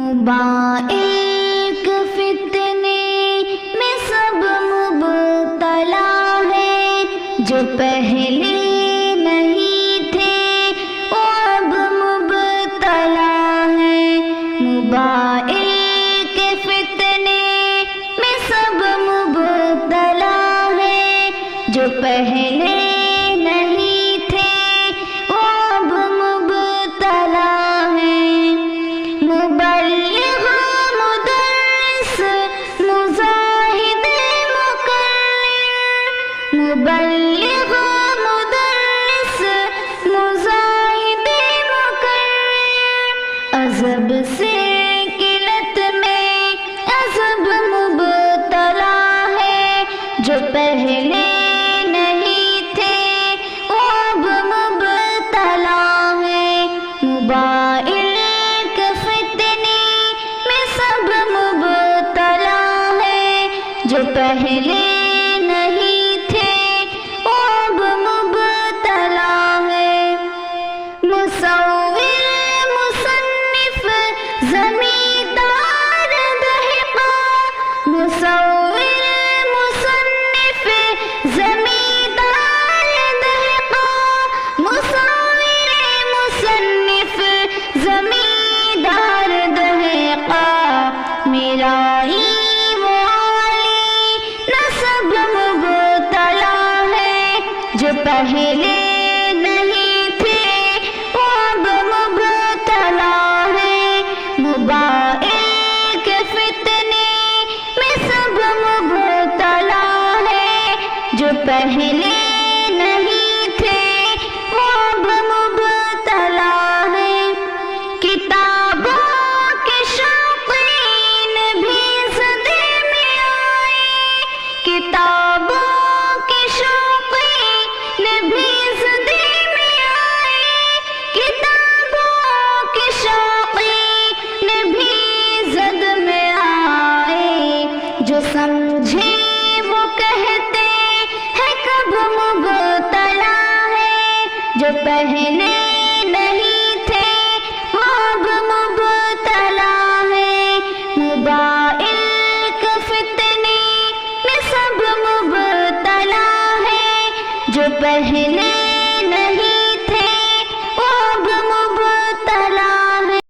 Mobile کے فتنے میں سب مبتلا ہے، جو پہلے نہیں تھے وہ اب مبتلا ہے۔ موبائل کے فتنے میں سب مبتلا ہے، جو پہلے نہیں تھے وہ اب مبتلا ہے۔ مبلغ، مدرس، مزاحد، مقرر، مبلغ، مدرس، مزاحد، مقرر، عذب سے قلت میں عذب مبتلا ہے، جو پہلے نہیں تھے وہ اب مبتلا ہے۔ موبائل کے فتنے میں سب مبتلا ہے، جو پہلے نہیں تھے وہ اب مبتلا ہے۔ مصور، مصنف، زمیندار، دہقان، مصور، مصنف، زمیندار، دہقان، مصور، مصنف، زمیندار، دہقان، میرا والی نسب مبتلا ہے، جو پہلے نہیں تھے وہ اب مبتلا ہے۔ موبائل کے فتنے میں سب مبتلا ہے، جو پہلے نہیں تھے وہ اب مبتلا ہے۔ کتابوں کے شوقین بھی صدے میں آئے، کتابوں کے شوقین بھی صدے میں آئے، کتابوں کے شوقین بھی زد میں آئے۔ جو سمجھے وہ کہتے ہیں کب مبتلا ہے، جو پہلے نہیں تھے وہ اب مبتلا ہے۔ موبائل کے فتنے میں سب مبتلا ہے، جو پہلے